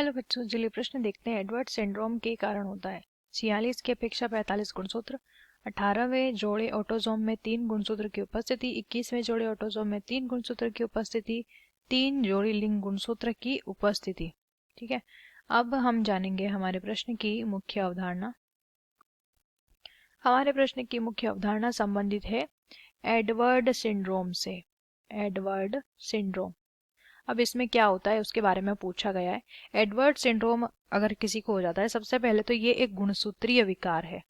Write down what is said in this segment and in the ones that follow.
Hello बच्चों, चलिए प्रश्न देखते हैं। एडवर्ड सिंड्रोम के कारण होता है 46 की अपेक्षा 45 गुणसूत्र, 18वें जोड़े ऑटोसोम में 3 गुणसूत्र की उपस्थिति, 21वें जोड़े ऑटोसोम में 3 गुणसूत्र की उपस्थिति, 3 जोड़ी लिंग गुणसूत्र की उपस्थिति। ठीक है, अब हम जानेंगे हमारे प्रश्न की मुख्य अवधारणा। हमारे प्रश्न की मुख्य अवधारणा संबंधित है एडवर्ड सिंड्रोम से। एडवर्ड सिंड्रोम, अब इसमें क्या होता है उसके बारे में पूछा गया है। एडवर्ड सिंड्रोम अगर किसी को हो जाता है, सबसे पहले तो ये एक गुणसूत्रीय विकार है।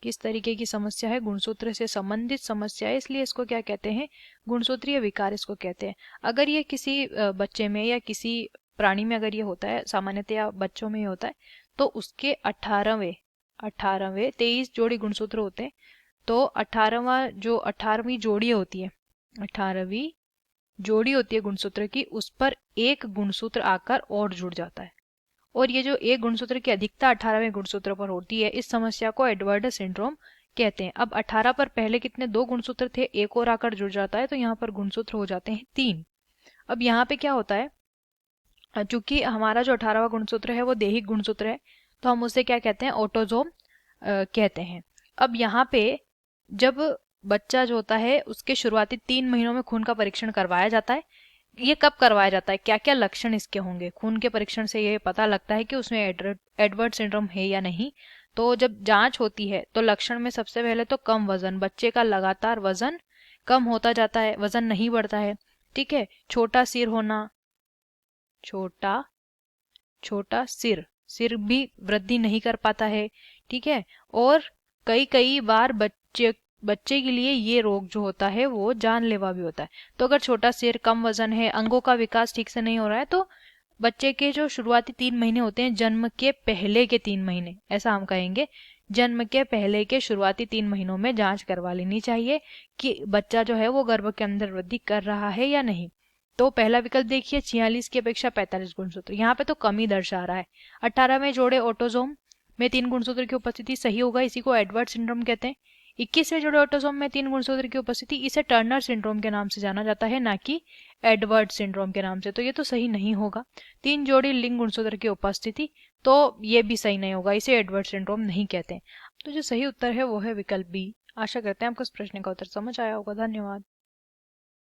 किस तरीके की समस्या है? गुणसूत्र से संबंधित समस्या है, इसलिए इसको क्या कहते हैं? गुणसूत्रीय विकार इसको कहते हैं। अगर ये किसी बच्चे में या किसी प्राणी में अगर ये होता है, सामान्यतया बच्चों में ही होता है, तो उसके 18वें 23 जोड़ी गुणसूत्र होते हैं। तो 18वीं जोड़ी होती है, 18वीं जोड़ी होती है गुणसूत्र की, उस पर एक गुणसूत्र आकर और जुड़ जाता है, और ये जो एक गुणसूत्र की अधिकता 18वें गुणसूत्र पर होती है, इस समस्या को एडवर्ड सिंड्रोम कहते हैं। अब 18 पर पहले कितने? 2 गुणसूत्र थे, एक और आकर जुड़ जाता है, तो यहाँ पर गुणसूत्र हो जाते हैं 3। अब यहाँ पे क्या होता है, चूंकि हमारा जो 18वां गुणसूत्र है वो दैहिक गुणसूत्र है, तो हम उसे क्या कहते हैं? ऑटोसोम कहते हैं। अब यहाँ पे जब बच्चा जो होता है उसके शुरुआती 3 महीनों में खून का परीक्षण करवाया जाता है। ये कब करवाया जाता है? क्या क्या लक्षण इसके होंगे? खून के परीक्षण से ये पता लगता है कि उसमें एडवर्ड सिंड्रोम है या नहीं। तो जब जांच होती है तो लक्षण में सबसे पहले तो कम वजन, बच्चे का लगातार वजन कम होता जाता है, वजन नहीं बढ़ता है। ठीक है, छोटा सिर होना, छोटा छोटा सिर भी वृद्धि नहीं कर पाता है। ठीक है, और कई कई बार बच्चे के लिए ये रोग जो होता है वो जानलेवा भी होता है। तो अगर छोटा सिर, कम वजन है, अंगों का विकास ठीक से नहीं हो रहा है, तो बच्चे के जो शुरुआती 3 महीने होते हैं, जन्म के पहले के 3 महीने, ऐसा हम कहेंगे, जन्म के पहले के शुरुआती 3 महीनों में जांच करवा लेनी चाहिए कि बच्चा जो है वो गर्भ के अंदर वृद्धि कर रहा है या नहीं। तो पहला विकल्प देखिए, 46 की अपेक्षा 45 गुणसूत्र, यहाँ पे तो कमी दर्शा रहा है। 18वें जोड़े ऑटोसोम में 3 गुणसूत्र की उपस्थिति सही होगा, इसी को एडवर्ड सिंड्रोम कहते हैं। 21वें जोड़े ऑटोसोम में 3 गुणसूत्र की उपस्थिति, इसे टर्नर सिंड्रोम के नाम से जाना जाता है, ना कि एडवर्ड सिंड्रोम के नाम से, तो ये तो सही नहीं होगा। 3 जोड़ी लिंग गुणसूत्र की उपस्थिति, तो ये भी सही नहीं होगा, इसे एडवर्ड सिंड्रोम नहीं कहते हैं। तो जो सही उत्तर है वो है विकल्प बी। आशा करते हैं आपको इस प्रश्न का उत्तर समझ आया होगा। धन्यवाद।